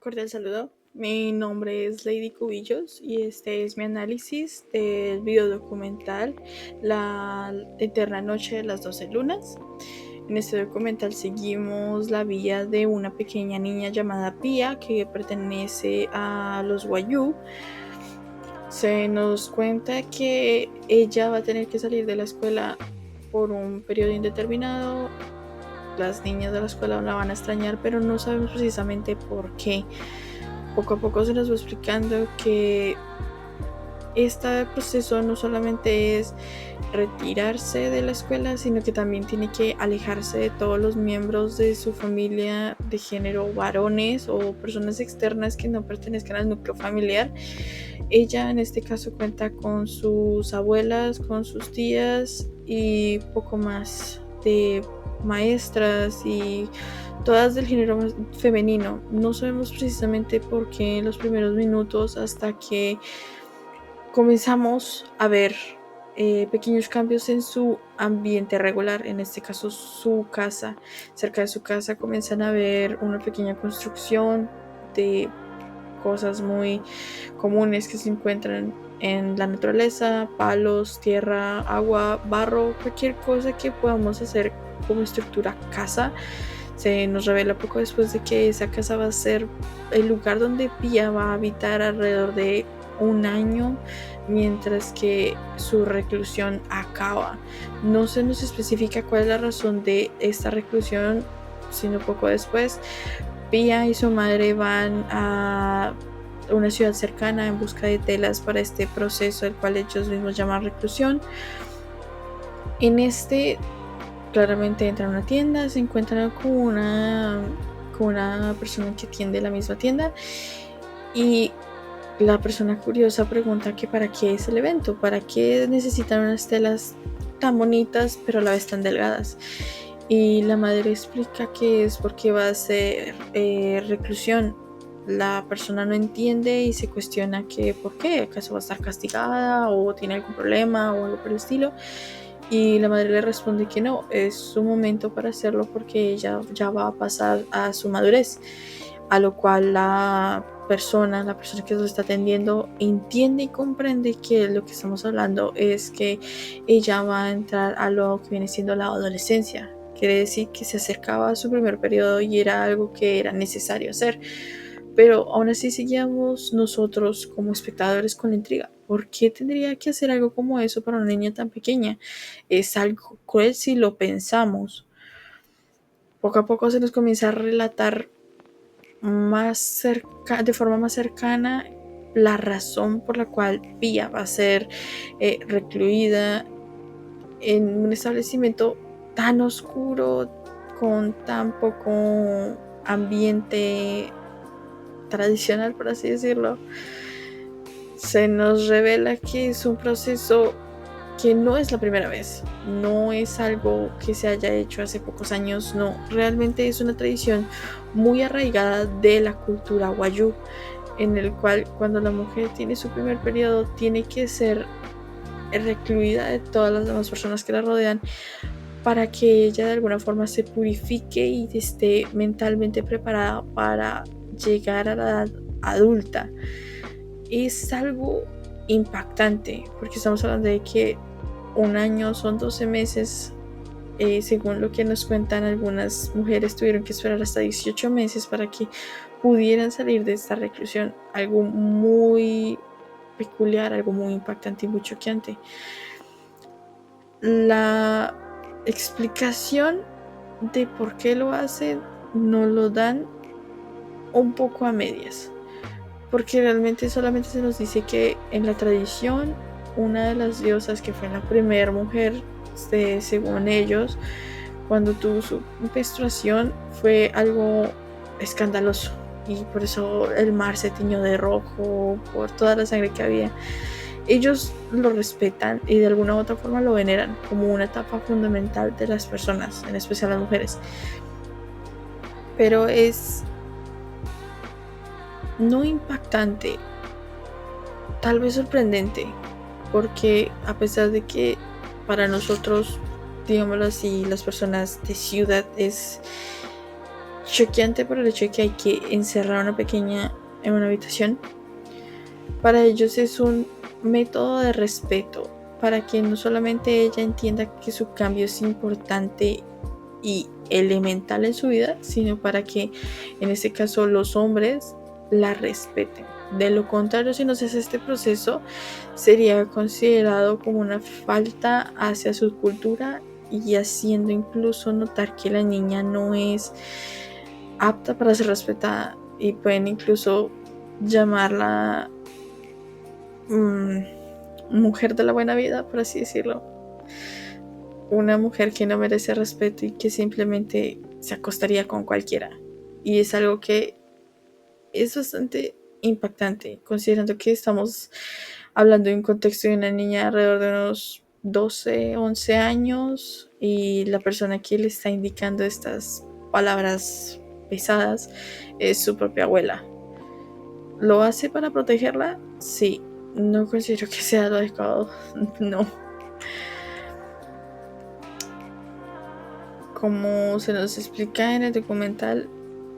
Cordial saludo. Mi nombre es Lady Cubillos y este es mi análisis del videodocumental La Eterna Noche de las 12 Lunas. En este documental seguimos la vida de una pequeña niña llamada Pia que pertenece a los Wayuu. Se nos cuenta que ella va a tener que salir de la escuela por un periodo indeterminado. Las niñas de la escuela la van a extrañar, pero no sabemos precisamente por qué. Poco a poco se nos va explicando que este proceso no solamente es retirarse de la escuela, sino que también tiene que alejarse de todos los miembros de su familia de género varones o personas externas que no pertenezcan al núcleo familiar. Ella en este caso cuenta con sus abuelas, con sus tías y poco más de maestras y todas del género femenino. No sabemos precisamente por qué en los primeros minutos hasta que comenzamos a ver pequeños cambios en su ambiente regular, en este caso su casa. Cerca de su casa comienzan a ver una pequeña construcción de cosas muy comunes que se encuentran en la naturaleza: palos, tierra, agua, barro, cualquier cosa que podamos hacer como estructura casa. Se nos revela poco después de que esa casa va a ser el lugar donde Pia va a habitar alrededor de un año, mientras que su reclusión acaba. No se nos especifica cuál es la razón de esta reclusión, sino poco después Pia y su madre van a una ciudad cercana en busca de telas para este proceso, el cual ellos mismos llaman reclusión. En este, claramente entran a una tienda, se encuentran con una persona que atiende la misma tienda y la persona curiosa pregunta que para qué es el evento, para qué necesitan unas telas tan bonitas pero a la vez tan delgadas. Y la madre explica que es porque va a ser reclusión. La persona no entiende y se cuestiona que por qué, acaso va a estar castigada o tiene algún problema o algo por el estilo. Y la madre le responde que no, es su momento para hacerlo porque ella ya va a pasar a su madurez. A lo cual la persona que nos está atendiendo, entiende y comprende que lo que estamos hablando es que ella va a entrar a lo que viene siendo la adolescencia. Quiere decir que se acercaba a su primer periodo y era algo que era necesario hacer. Pero aún así seguíamos nosotros como espectadores con la intriga. ¿Por qué tendría que hacer algo como eso para una niña tan pequeña? Es algo cruel si lo pensamos. Poco a poco se nos comienza a relatar de forma más cercana la razón por la cual Pia va a ser recluida en un establecimiento tan oscuro, con tan poco ambiente tradicional, por así decirlo. Se nos revela que es un proceso que no es la primera vez, no es algo que se haya hecho hace pocos años, no, realmente es una tradición muy arraigada de la cultura wayuu, en el cual cuando la mujer tiene su primer periodo tiene que ser recluida de todas las demás personas que la rodean para que ella de alguna forma se purifique y esté mentalmente preparada para llegar a la edad adulta. Es algo impactante porque estamos hablando de que un año son 12 meses. Según lo que nos cuentan, algunas mujeres tuvieron que esperar hasta 18 meses para que pudieran salir de esta reclusión. Algo muy peculiar, algo muy impactante y muy choqueante. La explicación de por qué lo hacen no lo dan, un poco a medias, porque realmente solamente se nos dice que en la tradición una de las diosas, que fue la primera mujer, según ellos, cuando tuvo su menstruación fue algo escandaloso y por eso el mar se tiñó de rojo por toda la sangre que había. Ellos lo respetan y de alguna u otra forma lo veneran como una etapa fundamental de las personas, en especial las mujeres. Pero es no impactante, tal vez sorprendente, porque a pesar de que para nosotros, digámoslo así, las personas de ciudad es choqueante por el hecho de que hay que encerrar a una pequeña en una habitación. Para ellos es un método de respeto, para que no solamente ella entienda que su cambio es importante y elemental en su vida, sino para que en este caso los hombres la respeten. De lo contrario, si no se hace este proceso, sería considerado como una falta hacia su cultura y haciendo incluso notar que la niña no es apta para ser respetada, y pueden incluso llamarla mujer de la buena vida, por así decirlo. Una mujer que no merece respeto y que simplemente se acostaría con cualquiera. Y es algo que es bastante impactante, considerando que estamos hablando de un contexto de una niña alrededor de unos 12, 11 años, y la persona que le está indicando estas palabras pesadas es su propia abuela. ¿Lo hace para protegerla? Sí. No considero que sea lo adecuado. No. Como se nos explica en el documental,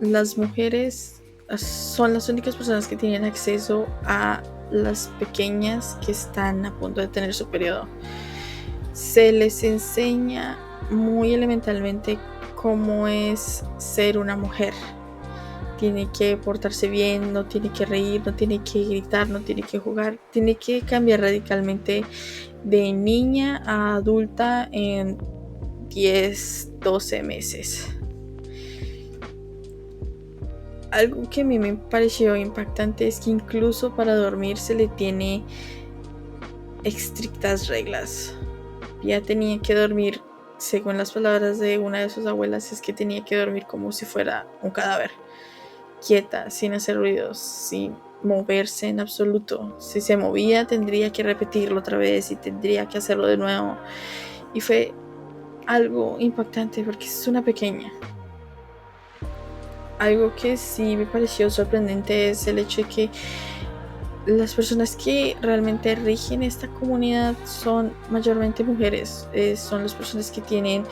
las mujeres son las únicas personas que tienen acceso a las pequeñas que están a punto de tener su periodo. Se les enseña muy elementalmente cómo es ser una mujer. Tiene que portarse bien, no tiene que reír, no tiene que gritar, no tiene que jugar. Tiene que cambiar radicalmente de niña a adulta en 10, 12 meses. Algo que a mí me pareció impactante es que incluso para dormir se le tiene estrictas reglas. Ya tenía que dormir, según las palabras de una de sus abuelas, es que tenía que dormir como si fuera un cadáver, quieta, sin hacer ruidos, sin moverse en absoluto. Si se movía tendría que repetirlo otra vez y tendría que hacerlo de nuevo. Y fue algo impactante porque es una pequeña. Algo que sí me pareció sorprendente es el hecho de que las personas que realmente rigen esta comunidad son mayormente mujeres. Son las personas que tienen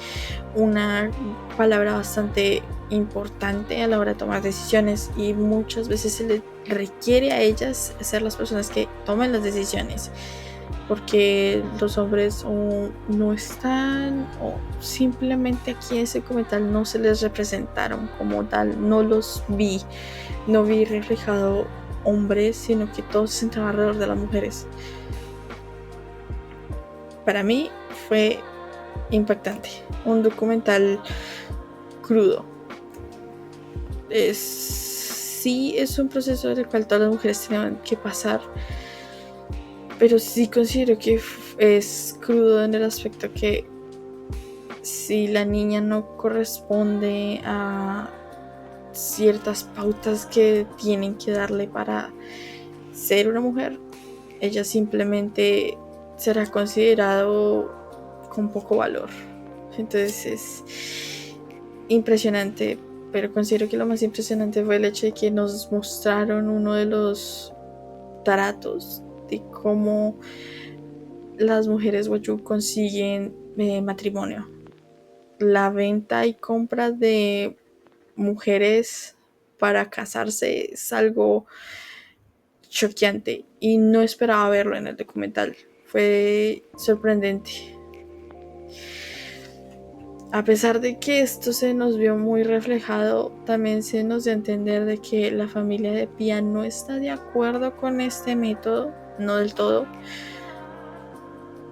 una palabra bastante importante a la hora de tomar decisiones, y muchas veces se les requiere a ellas ser las personas que tomen las decisiones, porque los hombres o no están, o simplemente aquí en ese documental no se les representaron como tal. No vi reflejado hombres, sino que todo se centraba alrededor de las mujeres. Para mí fue impactante, un documental crudo. Sí, es un proceso en el cual todas las mujeres tienen que pasar, pero sí considero que es crudo en el aspecto que si la niña no corresponde a ciertas pautas que tienen que darle para ser una mujer, ella simplemente será considerado con poco valor. Entonces es impresionante, pero considero que lo más impresionante fue el hecho de que nos mostraron uno de los tratos de cómo las mujeres wayuu consiguen matrimonio. La venta y compra de mujeres para casarse es algo choqueante y no esperaba verlo en el documental. Fue sorprendente. A pesar de que esto se nos vio muy reflejado, también se nos dio a entender de que la familia de Pia no está de acuerdo con este método, no del todo,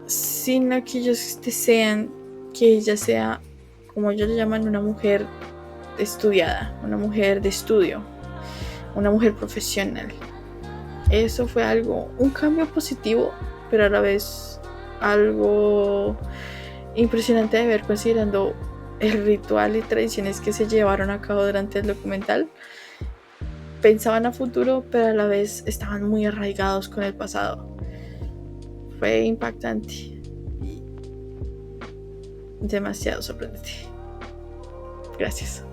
sino que ellos desean que ella sea, como ellos le llaman, una mujer estudiada, una mujer de estudio, una mujer profesional. Eso fue un cambio positivo, pero a la vez algo impresionante de ver, considerando el ritual y tradiciones que se llevaron a cabo durante el documental. Pensaban a futuro, pero a la vez estaban muy arraigados con el pasado. Fue impactante y demasiado sorprendente. Gracias.